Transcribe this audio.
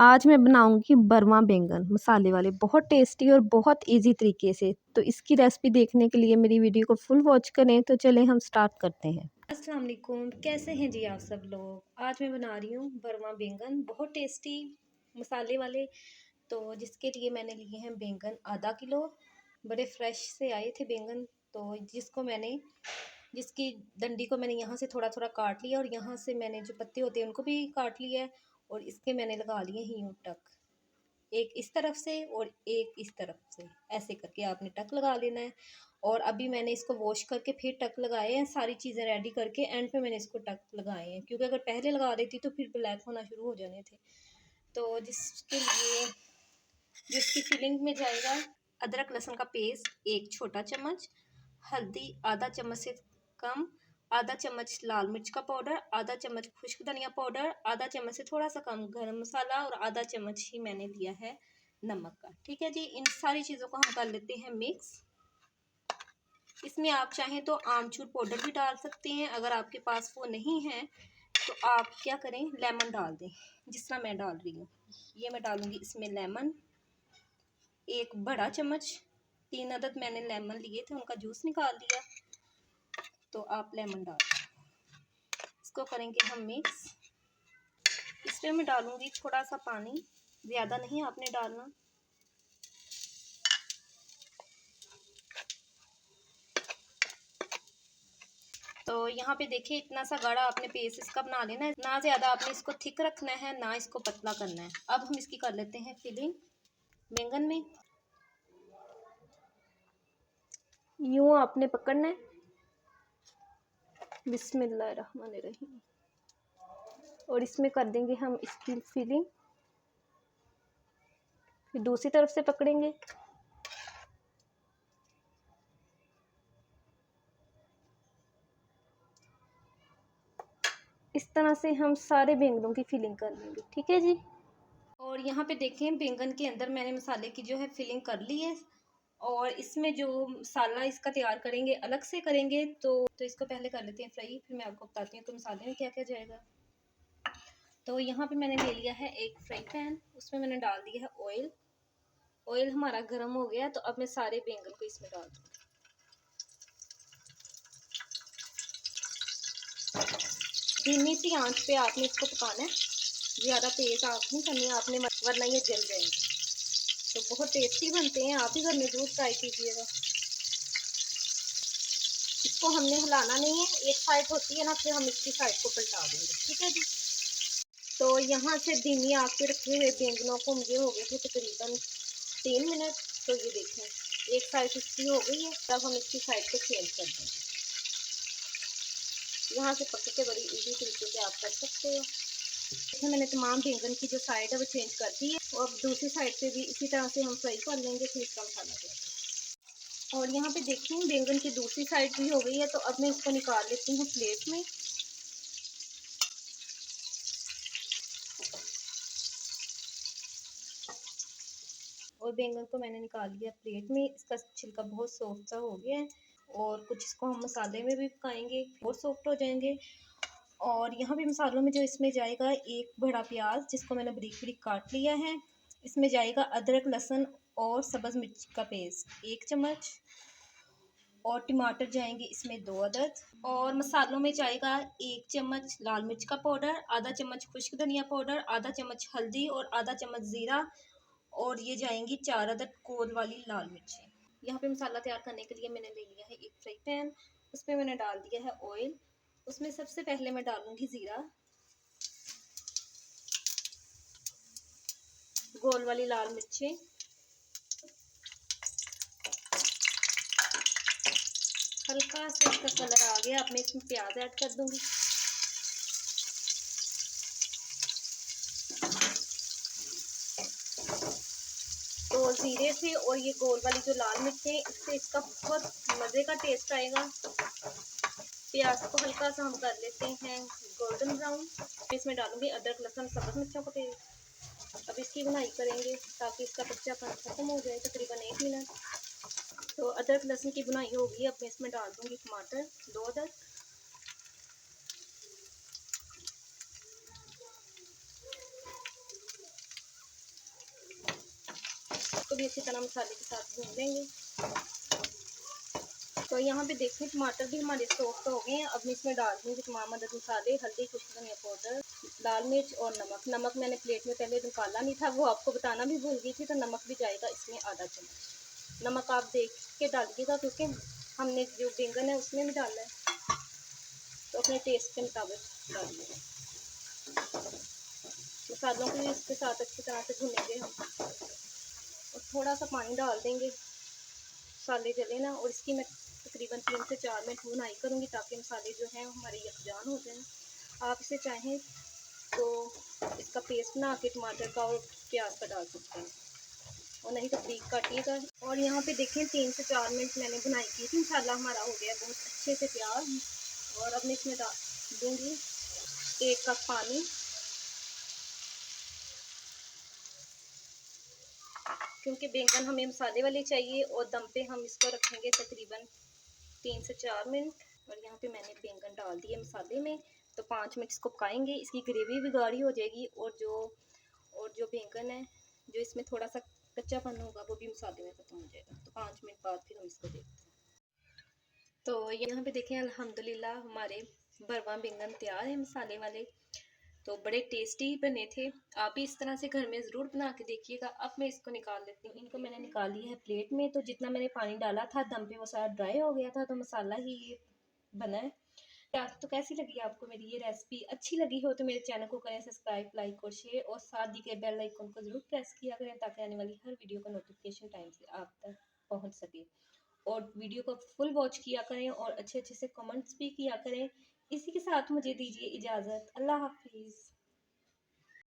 आज मैं बनाऊंगी बरमा बैंगन मसाले वाले, बहुत टेस्टी और बहुत इजी तरीके से। तो इसकी रेसिपी देखने के लिए मेरी वीडियो को फुल वॉच करें। तो चलें हम स्टार्ट करते हैं। अस्सलाम वालेकुम, कैसे हैं जी आप सब लोग। आज मैं बना रही हूँ बरमा बैंगन, बहुत टेस्टी मसाले वाले। तो जिसके लिए मैंने लिए हैं बैंगन आधा किलो। बड़े फ्रेश से आए थे बैंगन। तो जिसकी डंडी को मैंने यहाँ से थोड़ा थोड़ा काट लिया, और यहाँ से मैंने जो पत्ते होते हैं उनको भी काट लिया है। और इसके मैंने लगा लिए हैं यूँ टक, एक इस तरफ से और एक इस तरफ से, ऐसे करके आपने टक लगा लेना है। और अभी मैंने इसको वॉश करके फिर टक लगाए हैं, सारी चीज़ें रेडी करके एंड पे मैंने इसको टक लगाए हैं, क्योंकि अगर पहले लगा देती तो फिर ब्लैक होना शुरू हो जाने थे। तो जिसके लिए जो इसकी फिलिंग में जाएगा, अदरक लहसुन का पेस्ट 1 छोटा चम्मच, हल्दी आधा चम्मच से कम, आधा चम्मच लाल मिर्च का पाउडर, आधा चम्मच खुश्क धनिया पाउडर, आधा चम्मच से थोड़ा सा कम गरम मसाला, और आधा चम्मच ही मैंने लिया है नमक का। ठीक है जी, इन सारी चीज़ों को हम कर लेते हैं मिक्स। इसमें आप चाहें तो आमचूर पाउडर भी डाल सकते हैं, अगर आपके पास वो नहीं है तो आप क्या करें, लेमन डाल दें, जिस तरह मैं डाल रही हूँ। ये मैं डालूँगी इसमें लेमन 1 बड़ा चम्मच, 3 अदद मैंने लेमन लिए थे, उनका जूस निकाल लिया। तो आप लेमन डाल, इसको करेंगे हम मिक्स। इसमें मैं डालूंगी थोड़ा सा पानी, ज़्यादा नहीं आपने डालना। तो यहाँ पे देखिए, इतना सा गाढ़ा आपने पेस्ट इसका बना लेना है, ना ज़्यादा आपने इसको थिक रखना है ना इसको पतला करना है। अब हम इसकी कर लेते हैं फिलिंग बैंगन में। यूँ आपने पकड़ना है, बिस्मिल्लाहिर्रहमानिर्रहीम, और इसमें कर देंगे हम इसकी फिलिंग। फिर दूसरी तरफ से पकड़ेंगे, इस तरह से हम सारे बैंगनों की फिलिंग कर लेंगे। ठीक है जी। और यहाँ पे देखें, बैंगन के अंदर मैंने मसाले की जो है फिलिंग कर ली है। और इसमें जो मसाला इसका तैयार करेंगे अलग से करेंगे। तो इसको पहले कर लेते हैं फ्राई, फिर मैं आपको बताती हूँ कि मसाले में क्या क्या जाएगा। तो यहाँ पे मैंने ले लिया है एक फ्राई पैन, उसमें मैंने डाल दिया है ऑयल। ऑयल हमारा गर्म हो गया, तो अब मैं सारे बैंगन को इसमें डाल दूँगी। धीमी सी आंच पे आपने इसको पकाना है, ज़्यादा तेज़ आंच नहीं करनी आपने, वरना ये जल जाएंगे। तो बहुत टेस्टी बनते हैं, आप ही घर में ज़रूर ट्राई कीजिएगा। इसको हमने हिलाना नहीं है, एक साइड होती है ना, फिर हम इसकी साइड को पलटा देंगे। ठीक है जी। तो यहाँ से धीमी आंच पे रखे हुए बैंगनों को मुझे हो गए थे तकरीबन 3 मिनट। तो ये देखें, एक साइड इसकी हो गई है, तब हम इसकी साइड को चेंज कर देंगे। यहाँ से पक के बड़ी इजी तरीके से आप कर सकते हो। इसमें मैंने तमाम बैंगन की जो साइड है वो चेंज कर दी है, और अब दूसरी साइड पे भी इसी तरह से हम फ्राई कर लेंगे, फिर इसका मसाला देंगे। और यहाँ पे देखिए, बैंगन की दूसरी साइड भी हो गई है, तो अब मैं इसको निकाल लेती हूँ प्लेट में। और बैंगन को मैंने निकाल लिया प्लेट में, इसका छिलका बहुत सॉफ्ट सा हो गया है। और कुछ इसको हम मसाले में भी पकाएंगे, और सॉफ्ट हो जाएंगे। और यहाँ भी मसालों में जो इसमें जाएगा, 1 बड़ा प्याज जिसको मैंने बारीक बारीक काट लिया है। इसमें जाएगा अदरक लहसुन और सब्ज़ मिर्च का पेस्ट 1 चम्मच, और टमाटर जाएंगे इसमें 2 अदद। और मसालों में जाएगा 1 चम्मच लाल मिर्च का पाउडर, आधा चम्मच खुश्क धनिया पाउडर, आधा चम्मच हल्दी, और आधा चम्मच ज़ीरा। और ये जाएंगी 4 अदद कोल वाली लाल मिर्चें। यहाँ पे मसाला तैयार करने के लिए मैंने ले लिया है एक फ्राई पैन, उसमें मैंने डाल दिया है ऑयल। उसमें सबसे पहले मैं डालूंगी ज़ीरा, गोल वाली लाल मिर्चें, हल्का सा इसका कलर आ गया, अब मैं इसमें प्याज ऐड कर दूंगी। तो ज़ीरे से और ये गोल वाली जो लाल मिर्चें, इससे इसका बहुत मज़े का टेस्ट आएगा। प्याज को हल्का सा हम कर लेते हैं गोल्डन ब्राउन। इसमें डालूंगी अदरक लहसुन सब्ज़ मिर्चों का पेस्ट। अब इसकी बुनाई करेंगे ताकि इसका कच्चापन खत्म हो जाए, तकरीबन 1 मिनट। तो अदरक लहसुन की बुनाई होगी, अब मैं इसमें डाल दूंगी टमाटर 2 अदद। भी अच्छी तरह मसाले के साथ भून लेंगे। तो यहाँ पे देखिए टमाटर भी हमारे सॉफ्ट हो गए हैं। अब मैं इसमें डाल दूँगी तमाम मदद मसाले, हल्दी, कुछ धनिया पाउडर, लाल मिर्च और नमक। नमक मैंने प्लेट में पहले निकाला नहीं था, वो आपको बताना भी भूल गई थी, तो नमक भी जाएगा इसमें आधा चम्मच। नमक आप देख के डालिएगा क्योंकि हमने जो बैंगन है उसमें भी डाला है, तो अपने टेस्ट के मुताबिक डालिएगा। मसालों को भी इसके साथ अच्छी तरह से भूनेंगे हम, और थोड़ा सा पानी डाल देंगे, मसाले जले ना। और इसकी मैं तकरीबन 3 से 4 मिनट भुनाई करूँगी ताकि मसाले जो हैं हमारे यकजान हो जाएं। आप इसे चाहें तो इसका पेस्ट बना के टमाटर का और प्याज का डाल सकते हैं, और नहीं तो बारीक काटिएगा। और यहाँ पे देखें 3 से 4 मिनट मैंने भुनाई की थी, मसाला हमारा हो गया बहुत अच्छे से तैयार। और अब मैं इसमें डाल दूँगी 1 कप पानी, क्योंकि बैंगन हमें मसाले वाले चाहिए, और दम पे हम इसको रखेंगे तकरीबन 3 से 4 मिनट। और यहाँ पे मैंने बैंगन डाल दिए मसाले में, तो 5 मिनट इसको पकाएंगे। इसकी ग्रेवी भी गाढ़ी हो जाएगी, और जो बैंगन है, जो इसमें थोड़ा सा कच्चापन होगा, वो भी मसाले में खत्म हो जाएगा। तो 5 मिनट बाद फिर हम इसको देखते हैं। तो यहाँ पे देखें अल्हम्दुलिल्लाह हमारे भरवा बैंगन तैयार है मसाले वाले। तो बड़े टेस्टी बने थे। आप भी इस तरह से घर में ज़रूर बना के देखिएगा। अब मैं इसको निकाल लेती हूँ। इनको मैंने निकाल लिया है प्लेट में। तो जितना मैंने पानी डाला था दम पे वो सारा ड्राई हो गया था, तो मसाला ही ये बना है। तो कैसी लगी आपको मेरी ये रेसिपी? अच्छी लगी हो तो मेरे चैनल को करें सब्सक्राइब, लाइक और शेयर, और साथ दी के बेल आइकन को ज़रूर प्रेस किया करें ताकि आने वाली हर वीडियो का नोटिफिकेशन टाइम से आप तक पहुँच सके। और वीडियो को फुल वॉच किया करें, और अच्छे अच्छे से कमेंट्स भी किया करें। इसी के साथ मुझे दीजिए इजाज़त। अल्लाह हाफिज़।